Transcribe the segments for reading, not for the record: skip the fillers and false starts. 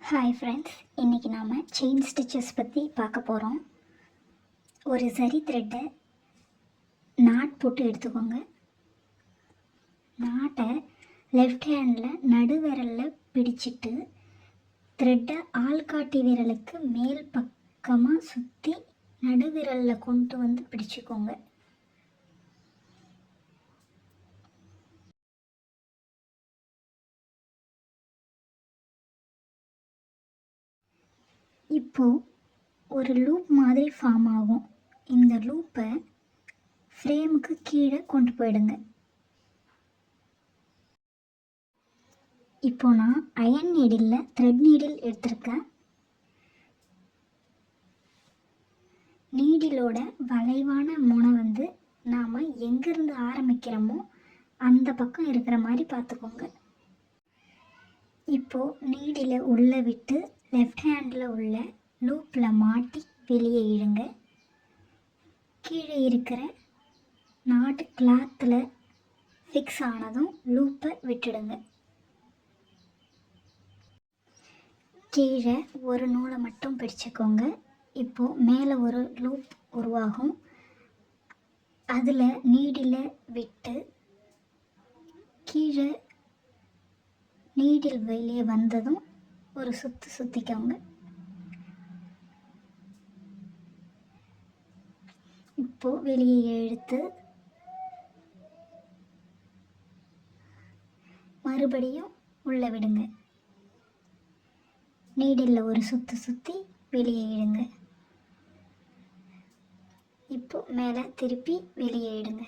Hi friends, இன்றைக்கி நாம் chain stitches பற்றி பார்க்க போகிறோம். ஒரு சரி த்ரெட்டை நாட் போட்டு எடுத்துக்கோங்க. நாட்டை லெஃப்ட் ஹேண்டில் நடுவிரலில் பிடிச்சிட்டு த்ரெட்டை ஆள்காட்டி விரலுக்கு மேல் பக்கமாக சுற்றி நடுவிரலில் கொண்டு வந்து பிடிச்சிக்கோங்க. இப்போது ஒரு லூப் மாதிரி ஃபார்ம் ஆகும். இந்த லூப்பை ஃப்ரேமுக்கு கீழே கொண்டு போயிடுங்க. இப்போ நான் அயன் நீடிலில் த்ரெட் நீடில் எடுத்திருக்கேன். நீடிலோட வளைவான முனை வந்து நாம் எங்கேருந்து ஆரம்பிக்கிறோமோ அந்த பக்கம் இருக்கிற மாதிரி பார்த்துக்கோங்க. இப்போது நீடில் உள்ளே விட்டு லெஃப்ட் ஹேண்டில் உள்ள லூப்பில் மாட்டி வெளியே இழுங்க. கீழே இருக்கிற நாட் கிளாத்தில் ஃபிக்ஸ் ஆனதும் லூப்பை விட்டுடுங்க. கீழே ஒரு நூலை மட்டும் பிடிச்சிக்கோங்க. இப்போது மேலே ஒரு லூப் உருவாகும். அதில் நீடில் விட்டு கீழே நீடில் வெளியே வந்ததும் ஒரு சுற்றிக்கோங்க. இப்போது வெளியே இழுத்து மறுபடியும் உள்ளே விடுங்க. நீடில் ஒரு சுற்றி வெளியே இழுங்க. இப்போ மேலே திருப்பி வெளியே இடுங்க.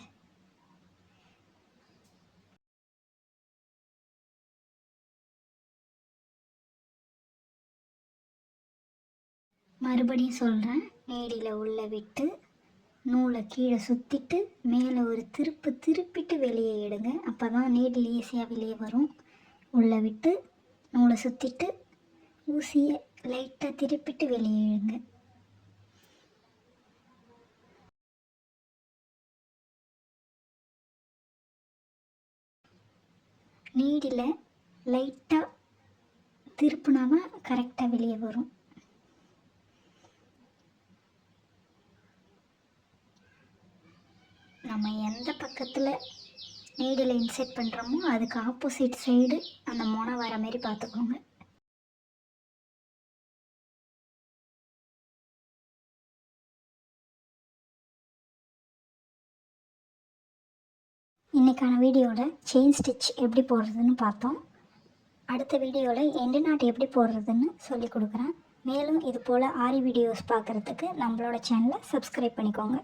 மறுபடியும் சொல்கிறேன், நீடில் உள்ளே விட்டு நூலை கீழே சுற்றிட்டு மேலே ஒரு திருப்பிட்டு வெளியே எடுங்க. அப்போ தான் நீடில் ஈஸியாக வெளியே வரும். உள்ளே விட்டு நூலை சுற்றிட்டு ஊசியை லைட்டாக திருப்பிட்டு வெளியே இழுங்க. நீடில் லைட்டாக திருப்பினா தான் கரெக்டாக வெளியே வரும். நம்ம எந்த பக்கத்தில் நீடில் இன்செர்ட் பண்ணுறோமோ அதுக்கு ஆப்போசிட் சைடு அந்த முனை வர மாதிரி பார்த்துக்கோங்க. இன்றைக்கான வீடியோவில் செயின் ஸ்டிச் எப்படி போடுறதுன்னு பார்த்தோம். அடுத்த வீடியோவில் எண்டு நாட் எப்படி போடுறதுன்னு சொல்லி கொடுக்குறேன். மேலும் இது போல் ஆரி வீடியோஸ் பார்க்குறதுக்கு நம்மளோட சேனலை சப்ஸ்கிரைப் பண்ணிக்கோங்க.